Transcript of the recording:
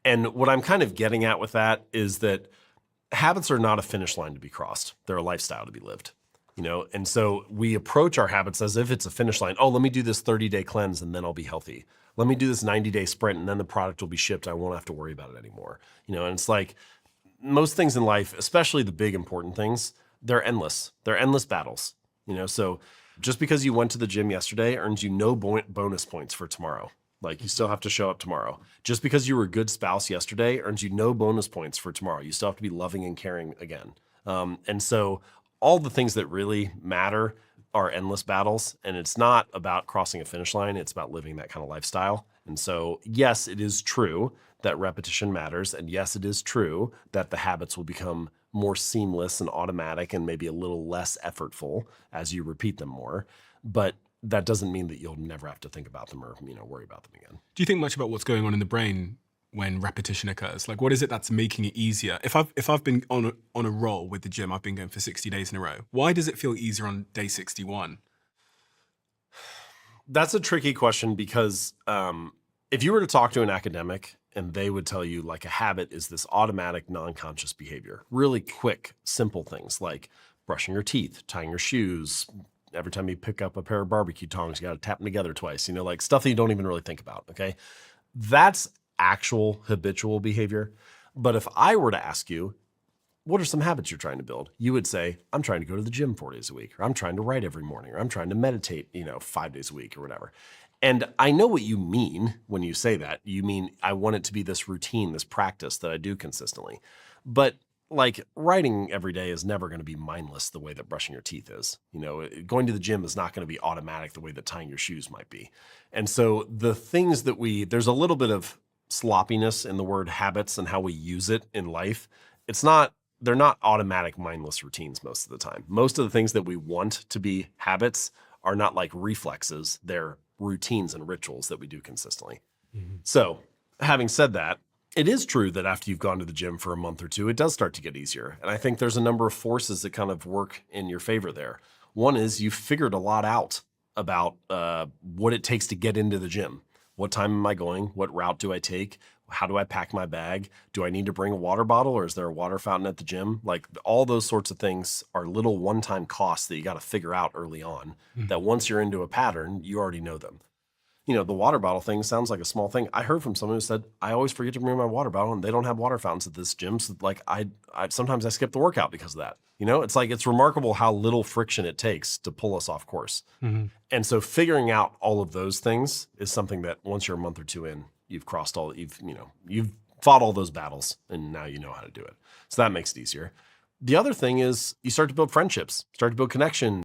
And what I'm kind of getting at with that is that habits are not a finish line to be crossed. They're a lifestyle to be lived. And so we approach our habits as if it's a finish line. Oh, let me do this 30-day cleanse and then I'll be healthy. Let me do this 90-day sprint and then the product will be shipped. I won't have to worry about it anymore. And it's like most things in life, especially the big important things, they're endless. They're endless battles. So just because you went to the gym yesterday earns you no bonus points for tomorrow. Like you still have to show up tomorrow. Just because you were a good spouse yesterday earns you no bonus points for tomorrow. You still have to be loving and caring again. And so all the things that really matter are endless battles. And it's not about crossing a finish line. It's about living that kind of lifestyle. And so, yes, it is true that repetition matters. And yes, it is true that the habits will become more seamless and automatic and maybe a little less effortful as you repeat them more. But that doesn't mean that you'll never have to think about them or worry about them again. Do you think much about what's going on in the brain when repetition occurs? Like, what is it that's making it easier? If I've been on a roll with the gym, I've been going for 60 days in a row. Why does it feel easier on day 61? That's a tricky question because if you were to talk to an academic and they would tell you like a habit is this automatic, non-conscious behavior, really quick, simple things like brushing your teeth, tying your shoes. Every time you pick up a pair of barbecue tongs, you got to tap them together twice, like stuff that you don't even really think about, okay? That's actual habitual behavior. But if I were to ask you, what are some habits you're trying to build? You would say, I'm trying to go to the gym 4 days a week, or I'm trying to write every morning, or I'm trying to meditate, 5 days a week or whatever. And I know what you mean when you say that. You mean, I want it to be this routine, this practice that I do consistently. But like writing every day is never going to be mindless the way that brushing your teeth is. Going to the gym is not going to be automatic the way that tying your shoes might be. And so the things that there's a little bit of sloppiness in the word habits and how we use it in life. They're not automatic mindless routines most of the time. Most of the things that we want to be habits are not like reflexes. They're routines and rituals that we do consistently. Mm-hmm. So having said that, it is true that after you've gone to the gym for a month or two, it does start to get easier. And I think there's a number of forces that kind of work in your favor there. One is you've figured a lot out about what it takes to get into the gym. What time am I going? What route do I take? How do I pack my bag? Do I need to bring a water bottle or is there a water fountain at the gym? Like all those sorts of things are little one-time costs that you got to figure out early on that once you're into a pattern, you already know them. The water bottle thing sounds like a small thing. I heard from someone who said, I always forget to bring my water bottle and they don't have water fountains at this gym. So like sometimes I skip the workout because of that. It's remarkable how little friction it takes to pull us off course. Mm-hmm. And so figuring out all of those things is something that once you're a month or two in, you've fought all those battles and now you know how to do it. So that makes it easier. The other thing is you start to build friendships, start to build connection.